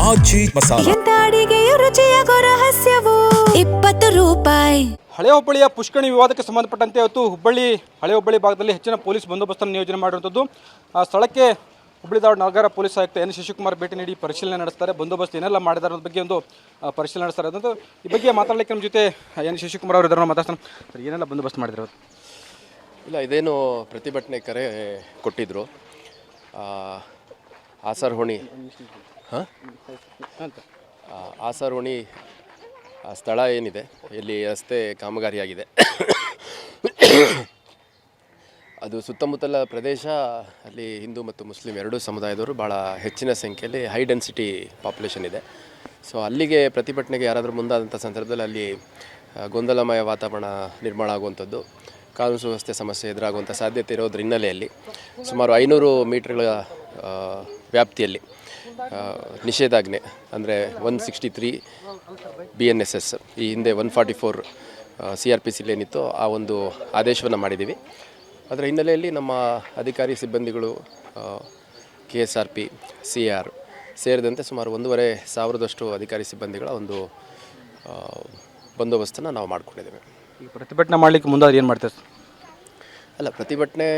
ಆಚಿ ಮಸಾಲ. ಎಂತ ಅಡಿಗೆಯ ರುಚಿಯಾಗೋ ರಹಸ್ಯವು 20 ರೂಪಾಯಿ. ಹಳೆ ಹುಬ್ಬಳ್ಳಿಯ ಪುಷ್ಕರಣಿ ವಿವಾದಕ್ಕೆ ಸಂಬಂಧಪಟ್ಟಂತೆ ಇವತ್ತು ಹಳೆ ಹುಬ್ಬಳ್ಳಿ ಭಾಗದಲ್ಲಿ ಹೆಚ್ಚಿನ ಪೊಲೀಸ್ ಬಂದೋಬಸ್ತನ್ನು ನಿಯೋಜನೆ ಮಾಡಿರುವಂಥದ್ದು. ಆ ಸ್ಥಳಕ್ಕೆ ಹುಬ್ಬಳ್ಳಿ ಧಾರವಾಡ ನಗರ ಪೊಲೀಸ್ ಆಯುಕ್ತ ಎನ್ ಶಶಿಕುಮಾರ್ ಭೇಟಿ ನೀಡಿ ಪರಿಶೀಲನೆ ನಡೆಸ್ತಾರೆ. ಬಂದೋಬಸ್ತ್ ಏನೆಲ್ಲ ಮಾಡಿದ್ದಾರೆ ಅನ್ನೋದ್ರ ಬಗ್ಗೆ ಒಂದು ಪರಿಶೀಲನೆ ನಡೆಸ್ತಾರೆ. ಅದಂತೂ ಈ ಬಗ್ಗೆ ಮಾತಾಡಲಿಕ್ಕೆ ನಮ್ಮ ಜೊತೆ ಎನ್ ಶಶಿಕುಮಾರ್ ಅವರು ಇದ್ದಾರೆ. ಮಾತಾಡ್ತಾನೆ ಸರ್, ಏನೆಲ್ಲ ಬಂದೋಬಸ್ತ್ ಮಾಡಿದ್ರು? ಇಲ್ಲ, ಇದೇನು ಪ್ರತಿಭಟನೆ ಕರೆ ಕೊಟ್ಟಿದ್ದರು. ಆಸರಹೊಣಿ ಆಸರಹೊಣಿ ಸ್ಥಳ ಏನಿದೆ, ಇಲ್ಲಿ ರಸ್ತೆ ಕಾಮಗಾರಿಯಾಗಿದೆ. ಅದು ಸುತ್ತಮುತ್ತಲ ಪ್ರದೇಶ, ಅಲ್ಲಿ ಹಿಂದೂ ಮತ್ತು ಮುಸ್ಲಿಂ ಎರಡೂ ಸಮುದಾಯದವರು ಭಾಳ ಹೆಚ್ಚಿನ ಸಂಖ್ಯೆಯಲ್ಲಿ ಹೈ ಡೆನ್ಸಿಟಿ ಪಾಪ್ಯುಲೇಷನ್ ಇದೆ. ಸೊ ಅಲ್ಲಿಗೆ ಪ್ರತಿಭಟನೆಗೆ ಯಾರಾದರೂ ಮುಂದಾದಂಥ ಸಂದರ್ಭದಲ್ಲಿ ಅಲ್ಲಿ ಗೊಂದಲಮಯ ವಾತಾವರಣ ನಿರ್ಮಾಣ ಆಗುವಂಥದ್ದು, ಕಾನೂನು ಸುವ್ಯವಸ್ಥೆ ಸಮಸ್ಯೆ ಎದುರಾಗುವಂಥ ಸಾಧ್ಯತೆ ಇರೋದ್ರ ಹಿನ್ನೆಲೆಯಲ್ಲಿ ಸುಮಾರು 500 ಮೀಟರ್ಗಳ ವ್ಯಾಪ್ತಿಯಲ್ಲಿ ನಿಷೇಧಾಜ್ಞೆ ಅಂದರೆ 163 BNSS, ಈ ಹಿಂದೆ 144 CRPC ಏನಿತ್ತು, ಆ ಒಂದು ಆದೇಶವನ್ನು ಮಾಡಿದ್ದೀವಿ. ಅದರ ಹಿನ್ನೆಲೆಯಲ್ಲಿ ನಮ್ಮ ಅಧಿಕಾರಿ ಸಿಬ್ಬಂದಿಗಳು KSRP, CR ಸೇರಿದಂತೆ ಸುಮಾರು 1,500 ಅಧಿಕಾರಿ ಸಿಬ್ಬಂದಿಗಳ ಒಂದು ಬಂದೋಬಸ್ತನ್ನು ನಾವು ಮಾಡಿಕೊಂಡಿದ್ದೇವೆ. ಈ ಪ್ರತಿಭಟನೆ ಮಾಡಲಿಕ್ಕೆ ಮುಂದಾದ್ರೆ ಏನು ಮಾಡ್ತಾರೆ? ಅಲ್ಲ, ಪ್ರತಿಭಟನೆ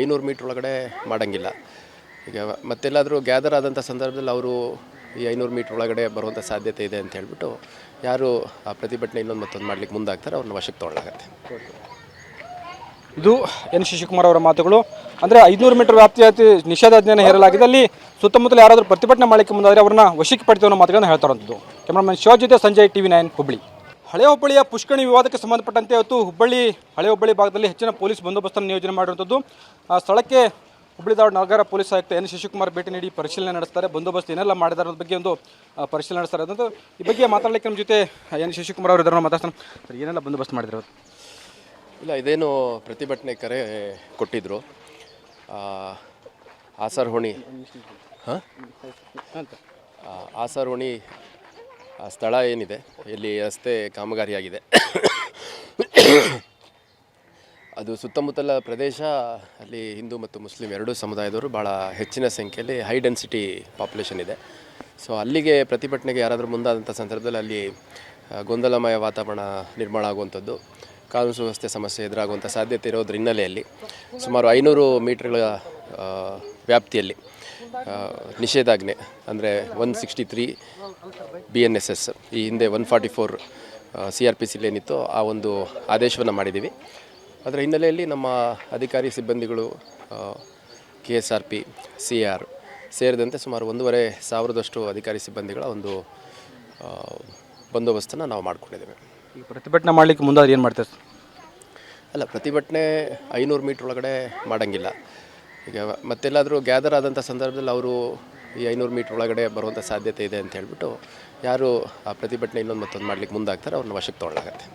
500 ಮೀಟ್ರ್ ಒಳಗಡೆ ಮಾಡೋಂಗಿಲ್ಲ. ಈಗ ಮತ್ತೆಲ್ಲಾದರೂ ಗ್ಯಾದರ್ ಆದಂಥ ಸಂದರ್ಭದಲ್ಲಿ ಅವರು ಈ 500 ಮೀಟ್ರ್ ಒಳಗಡೆ ಬರುವಂಥ ಸಾಧ್ಯತೆ ಇದೆ ಅಂತ ಹೇಳ್ಬಿಟ್ಟು ಯಾರು ಆ ಪ್ರತಿಭಟನೆ ಇನ್ನೊಂದು ಮತ್ತೊಂದು ಮಾಡಲಿಕ್ಕೆ ಮುಂದಾಗ್ತಾರೆ ಅವ್ರನ್ನ ವಶಕ್ಕೆ ತೊಗೊಳ್ಳಾಗತ್ತೆ. ಇದು ಎನ್ ಶಶಿಕುಮಾರ್ ಅವರ ಮಾತುಗಳು. ಅಂದರೆ 500 ಮೀಟರ್ ವ್ಯಾಪ್ತಿಯ ನಿಷೇಧಾಜ್ಞೆಯನ್ನು ಹೇರಲಾಗಿದೆ. ಅಲ್ಲಿ ಸುತ್ತಮುತ್ತಲ ಯಾರಾದರೂ ಪ್ರತಿಭಟನೆ ಮಾಡಲಿಕ್ಕೆ ಮುಂದಾದರೆ ಅವ್ರನ್ನ ವಶಕ್ಕೆ ಪಡಿತೀವಿ ಅನ್ನೋ ಮಾತುಗಳನ್ನು ಹೇಳ್ತಾರಂಥದ್ದು. ಕ್ಯಾಮ್ರಾಮನ್ ಶಿವ ಜೊತೆ ಸಂಜಯ್, TV9 ಹುಬ್ಬಳ್ಳಿ. ಹಳೆ ಹುಬ್ಬಳ್ಳಿಯ ಪುಷ್ಕರಣಿ ವಿವಾದಕ್ಕೆ ಸಂಬಂಧಪಟ್ಟಂತೆ ಇವತ್ತು ಹಳೆ ಹುಬ್ಬಳ್ಳಿ ಭಾಗದಲ್ಲಿ ಹೆಚ್ಚಿನ ಪೊಲೀಸ್ ಬಂದೋಬಸ್ತನ್ನು ನಿಯೋಜನೆ ಮಾಡಿರುವಂಥದ್ದು. ಆ ಸ್ಥಳಕ್ಕೆ ಹುಬ್ಬಳ್ಳಿ ಧಾರವಾಡ ನಗರ ಪೊಲೀಸ್ ಆಯುಕ್ತ ಎನ್ ಶಶಿಕುಮಾರ್ ಭೇಟಿ ನೀಡಿ ಪರಿಶೀಲನೆ ನಡೆಸ್ತಾರೆ. ಬಂದೋಬಸ್ತ್ ಏನೆಲ್ಲ ಮಾಡಿದ್ದಾರೆ ಅನ್ನೋದ್ರ ಬಗ್ಗೆ ಒಂದು ಪರಿಶೀಲನೆ ನಡೆಸ್ತಾರೆ. ಅದಂತೂ ಈ ಬಗ್ಗೆ ಮಾತಾಡಲಿಕ್ಕೆ ನಮ್ಮ ಜೊತೆ ಎನ್ ಶಶಿಕುಮಾರ್ ಅವರು ಇದ್ದಾರೆ. ಮಾತಾಡ್ತಾನೆ ಸರ್, ಏನೆಲ್ಲ ಬಂದೋಬಸ್ತ್ ಮಾಡಿದ್ರು? ಇಲ್ಲ, ಇದೇನು ಪ್ರತಿಭಟನೆ ಕರೆ ಕೊಟ್ಟಿದ್ದರು. ಆಸರಹೊಣಿ ಆಸರಹೊಣಿ ಸ್ಥಳ ಏನಿದೆ, ಇಲ್ಲಿ ರಸ್ತೆ ಕಾಮಗಾರಿಯಾಗಿದೆ. ಅದು ಸುತ್ತಮುತ್ತಲ ಪ್ರದೇಶ, ಅಲ್ಲಿ ಹಿಂದೂ ಮತ್ತು ಮುಸ್ಲಿಂ ಎರಡೂ ಸಮುದಾಯದವರು ಭಾಳ ಹೆಚ್ಚಿನ ಸಂಖ್ಯೆಯಲ್ಲಿ ಹೈ ಡೆನ್ಸಿಟಿ ಪಾಪ್ಯುಲೇಷನ್ ಇದೆ. ಸೊ ಅಲ್ಲಿಗೆ ಪ್ರತಿಭಟನೆಗೆ ಯಾರಾದರೂ ಮುಂದಾದಂಥ ಸಂದರ್ಭದಲ್ಲಿ ಅಲ್ಲಿ ಗೊಂದಲಮಯ ವಾತಾವರಣ ನಿರ್ಮಾಣ ಆಗುವಂಥದ್ದು, ಕಾನೂನು ಸುವ್ಯವಸ್ಥೆ ಸಮಸ್ಯೆ ಎದುರಾಗುವಂಥ ಸಾಧ್ಯತೆ ಇರೋದ್ರ ಹಿನ್ನೆಲೆಯಲ್ಲಿ ಸುಮಾರು 500 ಮೀಟರ್ಗಳ ವ್ಯಾಪ್ತಿಯಲ್ಲಿ ನಿಷೇಧಾಜ್ಞೆ ಅಂದರೆ 163 BNSS, ಈ ಹಿಂದೆ 144 CRPC ಏನಿತ್ತು, ಆ ಒಂದು ಆದೇಶವನ್ನು ಮಾಡಿದ್ದೀವಿ. ಅದರ ಹಿನ್ನೆಲೆಯಲ್ಲಿ ನಮ್ಮ ಅಧಿಕಾರಿ ಸಿಬ್ಬಂದಿಗಳು KSRP, CR ಸೇರಿದಂತೆ ಸುಮಾರು 1,500 ಅಧಿಕಾರಿ ಸಿಬ್ಬಂದಿಗಳ ಒಂದು ಬಂದೋಬಸ್ತನ್ನು ನಾವು ಮಾಡಿಕೊಂಡಿದ್ದೇವೆ. ಈ ಪ್ರತಿಭಟನೆ ಮಾಡಲಿಕ್ಕೆ ಮುಂದಾದ್ರೆ ಏನು ಮಾಡ್ತಾರೆ? ಅಲ್ಲ, ಪ್ರತಿಭಟನೆ 500 ಮೀಟ್ರ್ ಒಳಗಡೆ ಮಾಡೋಂಗಿಲ್ಲ. ಈಗ ಮತ್ತೆಲ್ಲಾದರೂ ಗ್ಯಾದರ್ ಆದಂಥ ಸಂದರ್ಭದಲ್ಲಿ ಅವರು ಈ 500 ಮೀಟ್ರ್ ಒಳಗಡೆ ಬರುವಂಥ ಸಾಧ್ಯತೆ ಇದೆ ಅಂತ ಹೇಳ್ಬಿಟ್ಟು ಯಾರು ಆ ಪ್ರತಿಭಟನೆ ಇನ್ನೊಂದು ಮತ್ತೊಂದು ಮಾಡಲಿಕ್ಕೆ ಮುಂದಾಗ್ತಾರೆ ಅವ್ರನ್ನ ವಶಕ್ಕೆ ತೊಗೊಳ್ಳಾಗತ್ತೆ.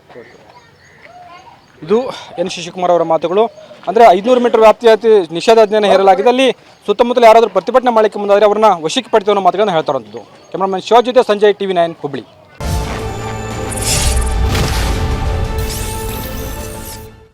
ಇದು ಎನ್ ಶಶಿಕುಮಾರ್ ಅವರ ಮಾತುಗಳು. ಅಂದರೆ 500 ಮೀಟರ್ ವ್ಯಾಪ್ತಿಯ ನಿಷೇಧಾಜ್ಞೆಯನ್ನು ಹೇರಲಾಗಿದೆ. ಅಲ್ಲಿ ಸುತ್ತಮುತ್ತಲ ಯಾರಾದರೂ ಪ್ರತಿಭಟನೆ ಮಾಡಲಿಕ್ಕೆ ಮುಂದಾದರೆ ಅವ್ರನ್ನ ವಶಕ್ಕೆ ಪಡಿತೀವಿ ಅನ್ನೋ ಮಾತುಗಳನ್ನು ಹೇಳ್ತಾರಂಥದ್ದು. ಕ್ಯಾಮ್ರಾಮನ್ ಶಿವ ಜೊತೆ ಸಂಜಯ್, TV9 ಹುಬ್ಬಳ್ಳಿ.